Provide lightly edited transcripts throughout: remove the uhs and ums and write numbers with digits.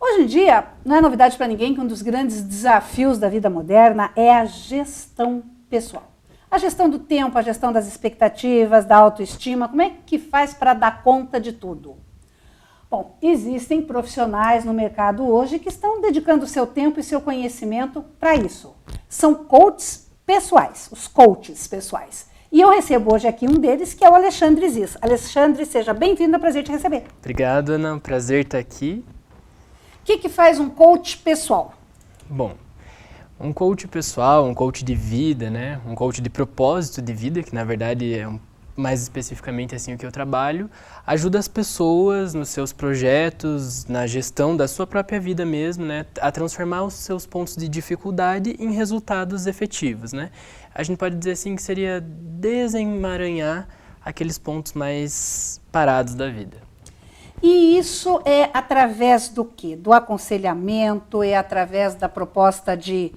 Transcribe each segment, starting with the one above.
Hoje em dia, não é novidade para ninguém que um dos grandes desafios da vida moderna é a gestão pessoal. A gestão do tempo, a gestão das expectativas, da autoestima, como é que faz para dar conta de tudo? Bom, existem profissionais no mercado hoje que estão dedicando seu tempo e seu conhecimento para isso. São coaches pessoais, os coaches pessoais. E eu recebo hoje aqui um deles, que é o Alexandre Ziz. Alexandre, seja bem-vindo, é um prazer te receber. Obrigado, Ana, prazer estar aqui. O que faz um coach pessoal? Bom, um coach pessoal, um coach de vida, né? Um coach de propósito de vida, que na verdade é mais especificamente assim o que eu trabalho, ajuda as pessoas nos seus projetos, na gestão da sua própria vida mesmo, né? A transformar os seus pontos de dificuldade em resultados efetivos, né? A gente pode dizer assim que seria desemaranhar aqueles pontos mais parados da vida. E isso é através do quê? Do aconselhamento, é através da proposta de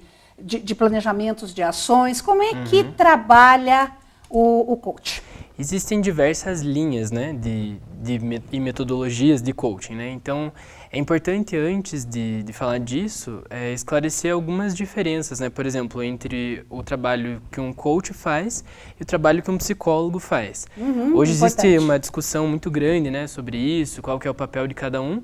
planejamentos de ações? Como é que trabalha o coach? Existem diversas linhas, né, e metodologias de coaching, né? Então, é importante, antes de falar disso, esclarecer algumas diferenças, né? Por exemplo, entre o trabalho que um coach faz e o trabalho que um psicólogo faz. Hoje existe uma discussão muito grande, né, sobre isso, qual que é o papel de cada um.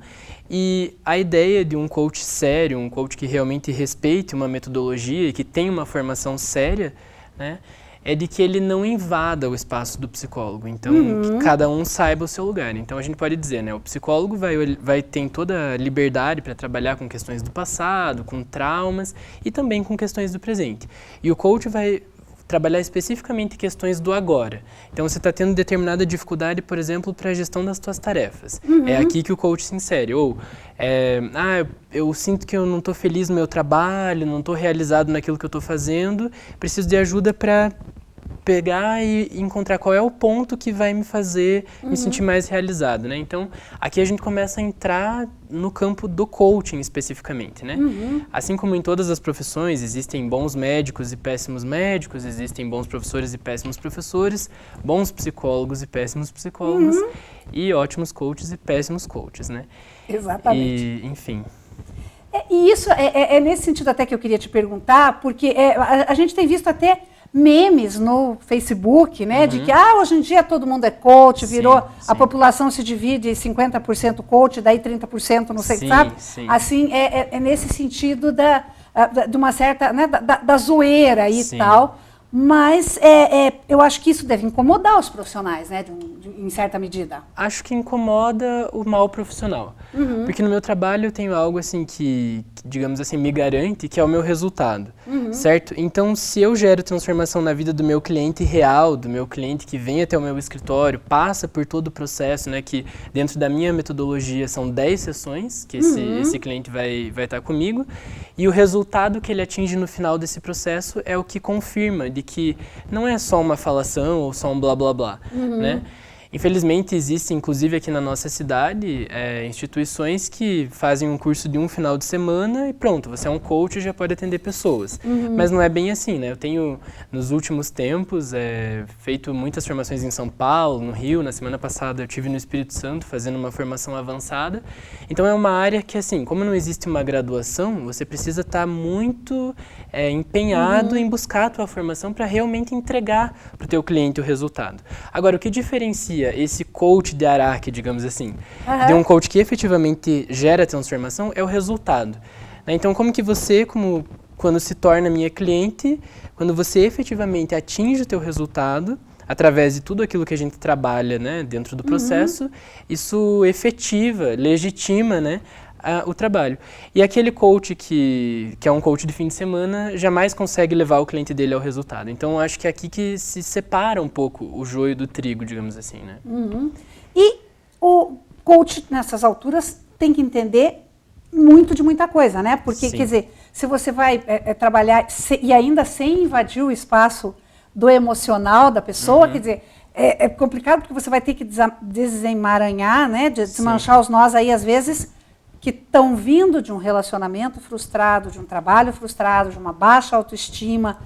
E a ideia de um coach sério, um coach que realmente respeite uma metodologia e que tenha uma formação séria, né, é de que ele não invada o espaço do psicólogo, então que cada um saiba o seu lugar. Então a gente pode dizer, né, o psicólogo vai ter toda a liberdade para trabalhar com questões do passado, com traumas e também com questões do presente. E o coach vai trabalhar especificamente questões do agora. Então você está tendo determinada dificuldade, por exemplo, para a gestão das suas tarefas. É aqui que o coach se insere. Ou, eu sinto que eu não estou feliz no meu trabalho, não estou realizado naquilo que eu estou fazendo, preciso de ajuda para pegar e encontrar qual é o ponto que vai me fazer me sentir mais realizado, né? Então, aqui a gente começa a entrar no campo do coaching especificamente, né? Assim como em todas as profissões, existem bons médicos e péssimos médicos, existem bons professores e péssimos professores, bons psicólogos e péssimos psicólogos, e ótimos coaches e péssimos coaches, né? Exatamente. E, enfim. E isso é nesse sentido até que eu queria te perguntar, porque a gente tem visto até memes no Facebook, né, de que hoje em dia todo mundo é coach, virou, a população se divide em 50% coach, daí 30% não sei, sabe? Sim. Assim, é nesse sentido de uma certa, né, da zoeira e tal, mas eu acho que isso deve incomodar os profissionais, né, em certa medida. Acho que incomoda o mal profissional, porque no meu trabalho eu tenho algo assim que, digamos assim, me garante, que é o meu resultado, certo? Então, se eu gero transformação na vida do meu cliente real, do meu cliente que vem até o meu escritório, passa por todo o processo, né, que dentro da minha metodologia são 10 sessões, que esse cliente vai estar comigo, e o resultado que ele atinge no final desse processo é o que confirma de que não é só uma falação ou só um blá blá blá, né? Infelizmente, existe, inclusive aqui na nossa cidade, instituições que fazem um curso de um final de semana e pronto, você é um coach e já pode atender pessoas. Mas não é bem assim, né? Eu tenho, nos últimos tempos, feito muitas formações em São Paulo, no Rio. Na semana passada eu estive no Espírito Santo fazendo uma formação avançada. Então é uma área que, assim, como não existe uma graduação, você precisa estar muito empenhado em buscar a tua formação para realmente entregar para o teu cliente o resultado. Agora, o que diferencia esse coach de Araque, digamos assim, de um coach que efetivamente gera transformação é o resultado. Então, como que você, quando se torna minha cliente, quando você efetivamente atinge o teu resultado, através de tudo aquilo que a gente trabalha, né, dentro do processo, isso efetiva, legitima, né, o trabalho. E aquele coach que é um coach de fim de semana jamais consegue levar o cliente dele ao resultado. Então, acho que é aqui que se separa um pouco o joio do trigo, digamos assim, né? E o coach, nessas alturas, tem que entender muito de muita coisa, né? Porque, quer dizer, se você vai trabalhar e ainda sem invadir o espaço do emocional da pessoa, quer dizer, é complicado porque você vai ter que desemaranhar, né? Desmanchar os nós aí, às vezes, que estão vindo de um relacionamento frustrado, de um trabalho frustrado, de uma baixa autoestima.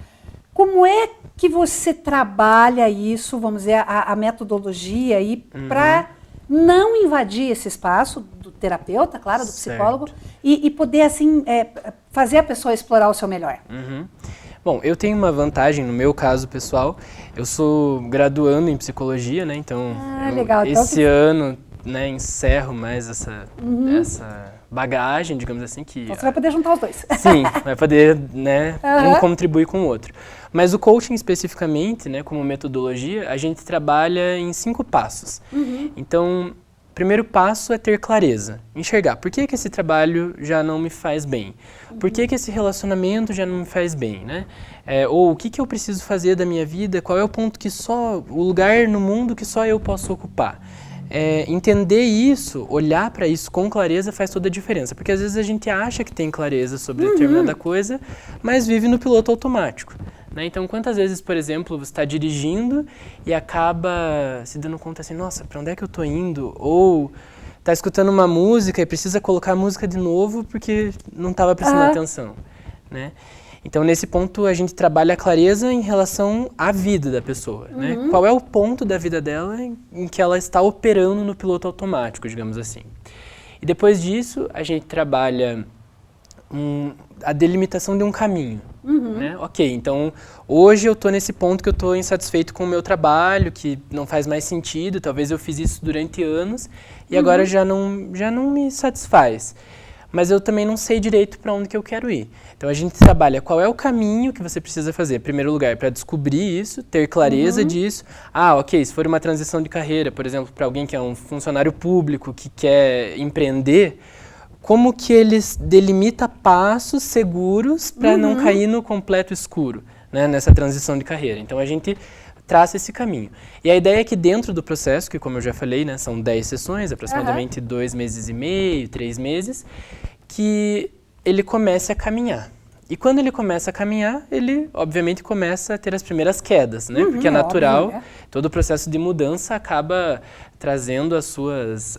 Como é que você trabalha isso, vamos dizer, a metodologia aí, para não invadir esse espaço do terapeuta, claro, do psicólogo, e poder, assim, fazer a pessoa explorar o seu melhor. Bom, eu tenho uma vantagem, no meu caso pessoal, eu sou graduando em psicologia, né? Então, legal. esse ano, né, encerro mais essa bagagem, digamos assim, que... Então você vai poder juntar os dois. Sim, vai poder, né, um contribuir com o outro. Mas o coaching especificamente, né, como metodologia, a gente trabalha em 5 passos. Então, o primeiro passo é ter clareza, enxergar por que esse trabalho já não me faz bem, por que esse relacionamento já não me faz bem, né? Ou o que eu preciso fazer da minha vida, qual é o ponto o lugar no mundo que só eu posso ocupar. Entender isso, olhar para isso com clareza faz toda a diferença, porque às vezes a gente acha que tem clareza sobre determinada coisa, mas vive no piloto automático. Né? Então, quantas vezes, por exemplo, você está dirigindo e acaba se dando conta assim, nossa, para onde é que eu estou indo? Ou está escutando uma música e precisa colocar a música de novo porque não estava prestando atenção. Né? Então, nesse ponto, a gente trabalha a clareza em relação à vida da pessoa. Né? Qual é o ponto da vida dela em que ela está operando no piloto automático, digamos assim. E depois disso, a gente trabalha a delimitação de um caminho. Né? Ok, então hoje eu estou nesse ponto que eu estou insatisfeito com o meu trabalho, que não faz mais sentido, talvez eu fiz isso durante anos e agora já não me satisfaz. Mas eu também não sei direito para onde que eu quero ir. Então a gente trabalha qual é o caminho que você precisa fazer, em primeiro lugar, para descobrir isso, ter clareza disso. Ok, se for uma transição de carreira, por exemplo, para alguém que é um funcionário público que quer empreender, como que eles delimita passos seguros para não cair no completo escuro, né, nessa transição de carreira. Então a gente traça esse caminho. E a ideia é que dentro do processo, que como eu já falei, né, são 10 sessões, aproximadamente 2 meses e meio, 3 meses, que ele comece a caminhar. E quando ele começa a caminhar, ele obviamente começa a ter as primeiras quedas, né? Porque é natural, óbvio, todo o processo de mudança acaba trazendo as suas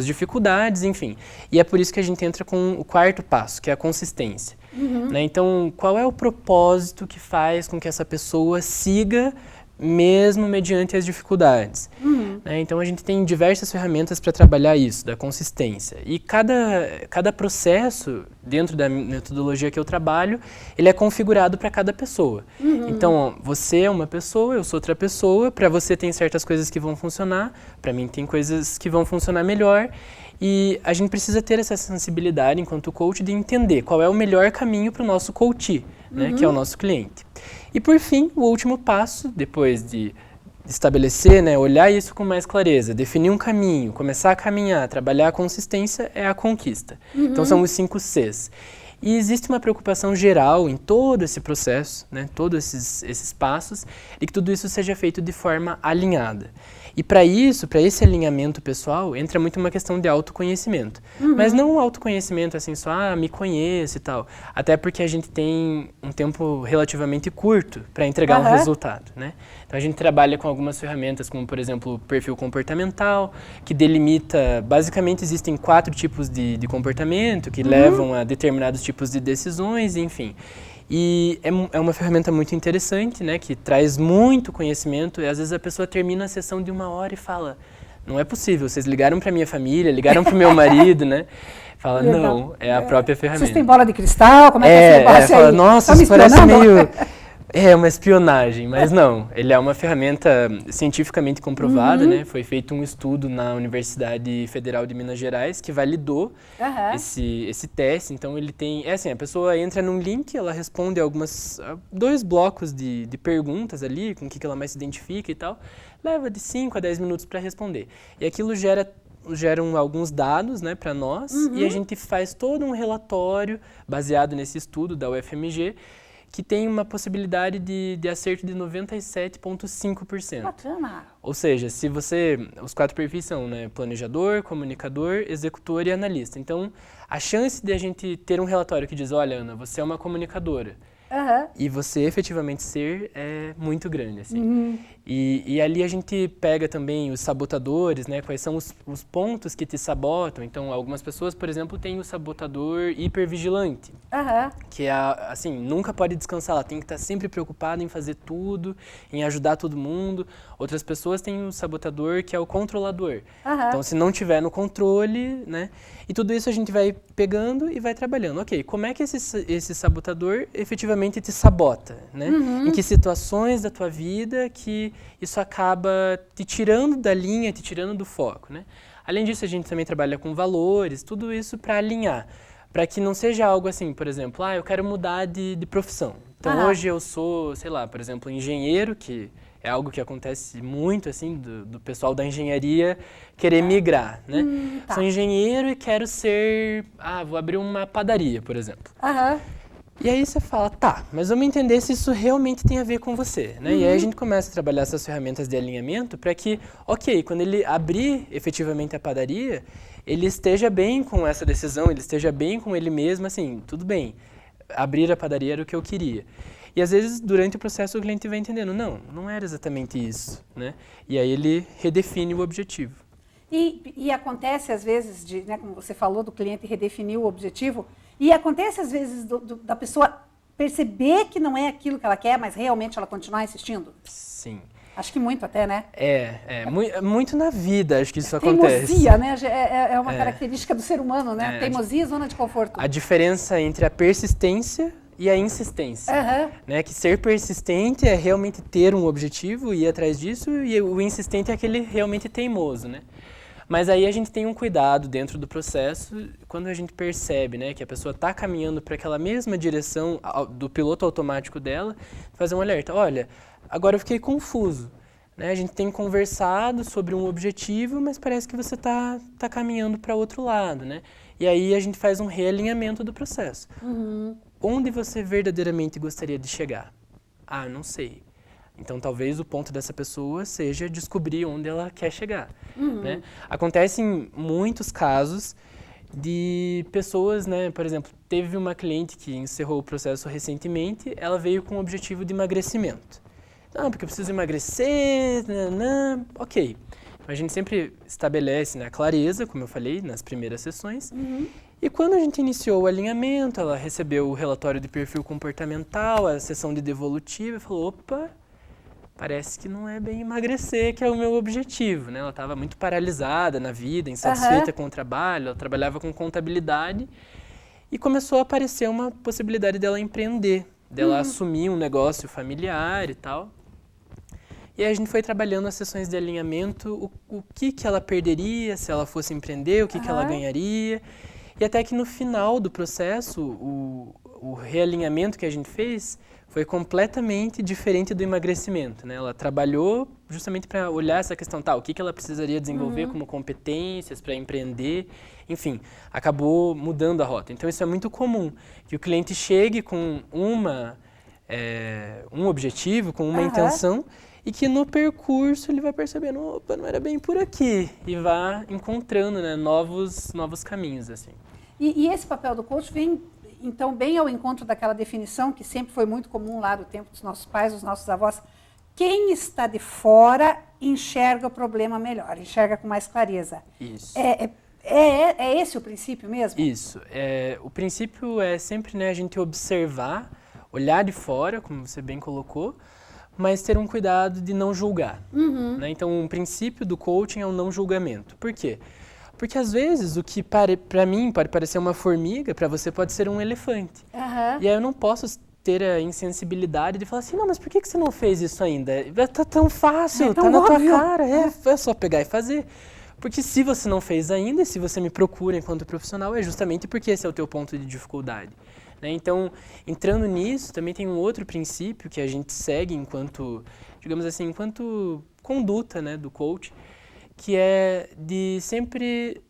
dificuldades, enfim. E é por isso que a gente entra com o quarto passo, que é a consistência. Né? Então, qual é o propósito que faz com que essa pessoa siga mesmo mediante as dificuldades? Né? Então, a gente tem diversas ferramentas para trabalhar isso, da consistência. E cada processo, dentro da metodologia que eu trabalho, ele é configurado para cada pessoa. Então, você é uma pessoa, eu sou outra pessoa, para você tem certas coisas que vão funcionar, para mim tem coisas que vão funcionar melhor. E a gente precisa ter essa sensibilidade, enquanto coach, de entender qual é o melhor caminho para o nosso coach, né, que é o nosso cliente. E, por fim, o último passo, depois de estabelecer, né, olhar isso com mais clareza, definir um caminho, começar a caminhar, trabalhar a consistência, é a conquista. Então, são os 5 Cs. E existe uma preocupação geral em todo esse processo, né, todos esses passos, de que tudo isso seja feito de forma alinhada. E para isso, para esse alinhamento pessoal, entra muito uma questão de autoconhecimento. Mas não um autoconhecimento assim só, me conheço e tal. Até porque a gente tem um tempo relativamente curto para entregar um resultado, né? Então a gente trabalha com algumas ferramentas, como por exemplo o perfil comportamental, que delimita, basicamente existem 4 tipos de comportamento que levam a determinados tipos de decisões, enfim. E é uma ferramenta muito interessante, né, que traz muito conhecimento, e às vezes a pessoa termina a sessão de 1 hora e fala, não é possível, vocês ligaram para minha família, ligaram para o meu marido, né? Fala, não, é a própria ferramenta. Vocês têm bola de cristal? Como é que é esse negócio fala, aí? Nossa, isso parece meio... É uma espionagem, mas não. Ele é uma ferramenta cientificamente comprovada, né? Foi feito um estudo na Universidade Federal de Minas Gerais que validou esse teste. Então ele tem, assim, a pessoa entra num link, ela responde 2 blocos de perguntas ali, com o que ela mais se identifica e tal. Leva de 5 a 10 minutos para responder. E aquilo geram alguns dados, né, para nós, e a gente faz todo um relatório baseado nesse estudo da UFMG, que tem uma possibilidade de acerto de 97,5%. Bacana! Ou seja, os 4 perfis são, né, planejador, comunicador, executor e analista. Então, a chance de a gente ter um relatório que diz, olha, Ana, você é uma comunicadora, e você efetivamente ser é muito grande, assim. E ali a gente pega também os sabotadores, né? Quais são os pontos que te sabotam. Então, algumas pessoas, por exemplo, têm o sabotador hipervigilante, que é, assim, nunca pode descansar. Ela tem que estar sempre preocupada em fazer tudo, em ajudar todo mundo. Outras pessoas têm o sabotador, que é o controlador. Então, se não tiver no controle, né? E tudo isso a gente vai pegando e vai trabalhando. Ok, como é que esse sabotador efetivamente te sabota, né? Em que situações da tua vida que isso acaba te tirando da linha, te tirando do foco, né? Além disso, a gente também trabalha com valores, tudo isso para alinhar, para que não seja algo assim, por exemplo, eu quero mudar de profissão. Então, hoje eu sou, sei lá, por exemplo, engenheiro, que é algo que acontece muito, assim, do pessoal da engenharia querer migrar, né? Sou engenheiro e quero ser... vou abrir uma padaria, por exemplo. E aí você fala, tá, mas vamos entender se isso realmente tem a ver com você, né? E aí a gente começa a trabalhar essas ferramentas de alinhamento para que, ok, quando ele abrir efetivamente a padaria, ele esteja bem com essa decisão, ele esteja bem com ele mesmo, assim, tudo bem, abrir a padaria era o que eu queria. E às vezes, durante o processo, o cliente vai entendendo, não era exatamente isso, né? E aí ele redefine o objetivo. E acontece às vezes, né, como você falou, do cliente redefinir o objetivo, e acontece às vezes da pessoa perceber que não é aquilo que ela quer, mas realmente ela continuar insistindo? Sim. Acho que muito até, né? Muito na vida acho que isso acontece. Teimosia, né? É uma característica do ser humano, né? Teimosia e zona de conforto. A diferença entre a persistência e a insistência, né? Que ser persistente é realmente ter um objetivo e ir atrás disso, e o insistente é aquele realmente teimoso, né? Mas aí a gente tem um cuidado dentro do processo, quando a gente percebe, né, que a pessoa está caminhando para aquela mesma direção do piloto automático dela, fazer um alerta. Olha, agora eu fiquei confuso, né? A gente tem conversado sobre um objetivo, mas parece que você tá caminhando para outro lado, né? E aí a gente faz um realinhamento do processo. Onde você verdadeiramente gostaria de chegar? Não sei. Então, talvez o ponto dessa pessoa seja descobrir onde ela quer chegar, né? Acontecem muitos casos de pessoas, né? Por exemplo, teve uma cliente que encerrou o processo recentemente, ela veio com o objetivo de emagrecimento. Porque eu preciso emagrecer, ok. A gente sempre estabelece, né, a clareza, como eu falei, nas primeiras sessões. E quando a gente iniciou o alinhamento, ela recebeu o relatório de perfil comportamental, a sessão de devolutiva, e falou, opa, parece que não é bem emagrecer que é o meu objetivo, né? Ela estava muito paralisada na vida, insatisfeita com o trabalho, ela trabalhava com contabilidade e começou a aparecer uma possibilidade dela empreender, dela assumir um negócio familiar e tal. E aí a gente foi trabalhando as sessões de alinhamento, o que ela perderia se ela fosse empreender, o que ela ganharia. E até que no final do processo, o realinhamento que a gente fez foi completamente diferente do emagrecimento, né? Ela trabalhou justamente para olhar essa questão, o que ela precisaria desenvolver como competências para empreender, enfim, acabou mudando a rota. Então isso é muito comum, que o cliente chegue com um objetivo, com uma intenção, e que no percurso ele vai percebendo, opa, não era bem por aqui, e vá encontrando, né, novos caminhos, assim. E esse papel do coach vem, então, bem ao encontro daquela definição que sempre foi muito comum lá do tempo dos nossos pais, dos nossos avós. Quem está de fora enxerga o problema melhor, enxerga com mais clareza. Isso. É esse o princípio mesmo? Isso. O princípio é sempre, né, a gente observar, olhar de fora, como você bem colocou, mas ter um cuidado de não julgar. Né? Então, um princípio do coaching é o não julgamento. Por quê? Porque às vezes o que para mim pode parecer uma formiga, para você pode ser um elefante. E aí eu não posso ter a insensibilidade de falar assim, não, mas por que você não fez isso ainda? Tá tão fácil, tá na tua cara, é só pegar e fazer. Porque se você não fez ainda, e se você me procura enquanto profissional, é justamente porque esse é o teu ponto de dificuldade. Né? Então, entrando nisso, também tem um outro princípio que a gente segue enquanto, digamos assim, enquanto conduta, né, do coach, que é de sempre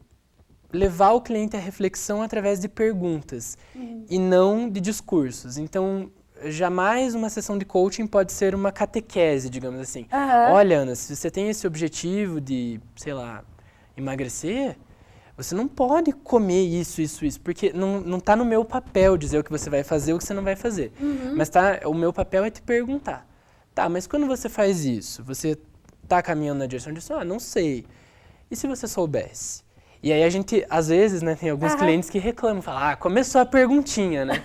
levar o cliente à reflexão através de perguntas e não de discursos. Então, jamais uma sessão de coaching pode ser uma catequese, digamos assim. Olha, Ana, se você tem esse objetivo de, sei lá, emagrecer, você não pode comer isso, porque não tá no meu papel dizer o que você vai fazer ou o que você não vai fazer. Mas o meu papel é te perguntar. Tá, mas quando você faz isso, você tá caminhando na direção disso? Ah, não sei. E se você soubesse? E aí a gente, às vezes, né, tem alguns clientes que reclamam, falam, começou a perguntinha, né?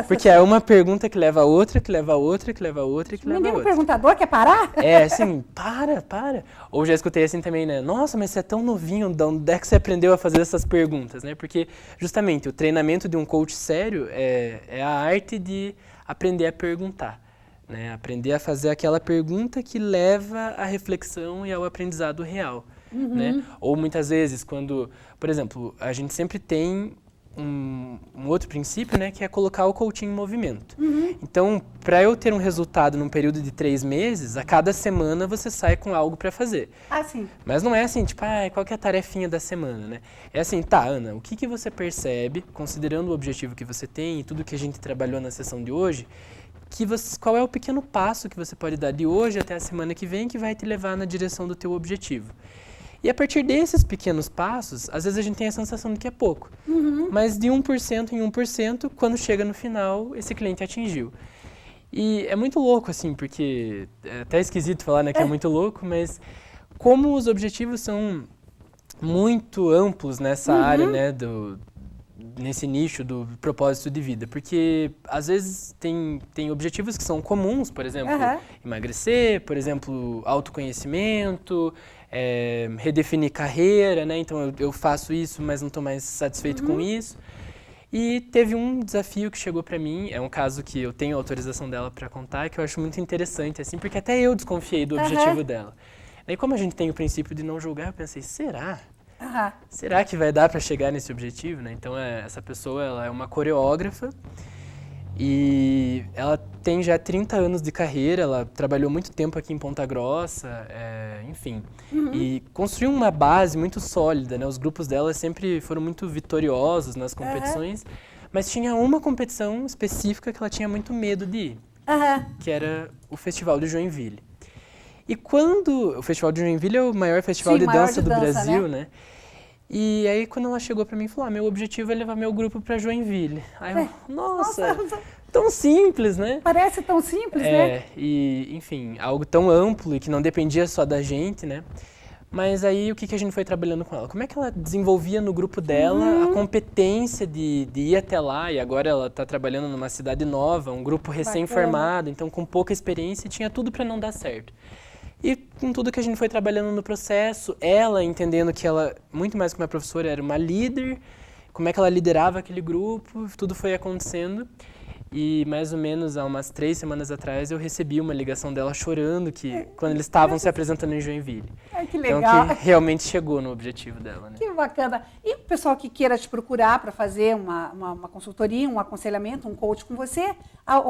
Porque é uma pergunta que leva a outra, que leva a outra, que leva a outra, que leva a outra. Menino perguntador quer parar? É, assim, para. Ou já escutei assim também, né? Nossa, mas você é tão novinho, de onde é que você aprendeu a fazer essas perguntas, né? Porque, justamente, o treinamento de um coach sério é a arte de aprender a perguntar, né? Aprender a fazer aquela pergunta que leva à reflexão e ao aprendizado real. Né? Ou muitas vezes quando, por exemplo, a gente sempre tem um outro princípio, né, que é colocar o coaching em movimento. Então, para eu ter um resultado num período de 3 meses, a cada semana você sai com algo para fazer. Sim. Mas não é assim, tipo, qual que é a tarefinha da semana, né? É assim, tá, Ana, o que você percebe, considerando o objetivo que você tem e tudo que a gente trabalhou na sessão de hoje, qual é o pequeno passo que você pode dar de hoje até a semana que vem que vai te levar na direção do teu objetivo? E a partir desses pequenos passos, às vezes a gente tem a sensação de que é pouco. Mas de 1% em 1%, quando chega no final, esse cliente atingiu. E é muito louco, assim, porque é até esquisito falar, né, que é muito louco, mas como os objetivos são muito amplos nessa área, né, nesse nicho do propósito de vida. Porque, às vezes, tem objetivos que são comuns, por exemplo, emagrecer, por exemplo, autoconhecimento, redefinir carreira, né? Então eu faço isso, mas não estou mais satisfeito com isso. E teve um desafio que chegou para mim, é um caso que eu tenho autorização dela para contar, que eu acho muito interessante, assim, porque até eu desconfiei do objetivo dela. E como a gente tem o princípio de não julgar, eu pensei, será? Será que vai dar para chegar nesse objetivo, né? Então essa pessoa, ela é uma coreógrafa e ela tem já 30 anos de carreira, ela trabalhou muito tempo aqui em Ponta Grossa, enfim. E construiu uma base muito sólida, né? Os grupos dela sempre foram muito vitoriosos nas competições, mas tinha uma competição específica que ela tinha muito medo de ir, que era o Festival de Joinville. E o Festival de Joinville é o maior festival de dança do Brasil, né? E aí, quando ela chegou pra mim e falou, meu objetivo é levar meu grupo pra Joinville. Aí eu, nossa, tão simples, né? Parece tão simples, né? E, enfim, algo tão amplo e que não dependia só da gente, né? Mas aí, o que a gente foi trabalhando com ela? Como é que ela desenvolvia no grupo dela a competência de ir até lá? E agora ela tá trabalhando numa cidade nova, um grupo recém-formado, então com pouca experiência, tinha tudo pra não dar certo. E com tudo que a gente foi trabalhando no processo, ela entendendo que ela, muito mais que uma professora, era uma líder, como é que ela liderava aquele grupo, tudo foi acontecendo. E mais ou menos há umas 3 semanas atrás eu recebi uma ligação dela chorando quando eles estavam se apresentando em Joinville. Que legal. Então que realmente chegou no objetivo dela, né? Que bacana. E o pessoal que queira te procurar para fazer uma consultoria, um aconselhamento, um coach com você,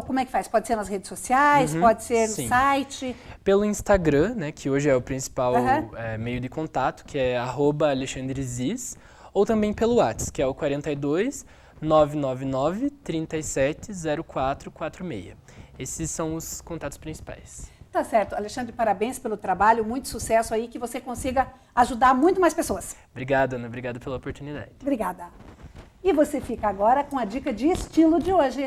como é que faz? Pode ser nas redes sociais, pode ser no site? Pelo Instagram, né, que hoje é o principal meio de contato, que é @alexandreziz, ou também pelo WhatsApp, que é o 42 999 37 0446. Esses são os contatos principais. Tá certo. Alexandre, parabéns pelo trabalho, muito sucesso aí, que você consiga ajudar muito mais pessoas. Obrigado, Ana. Obrigado pela oportunidade. Obrigada. E você fica agora com a dica de estilo de hoje.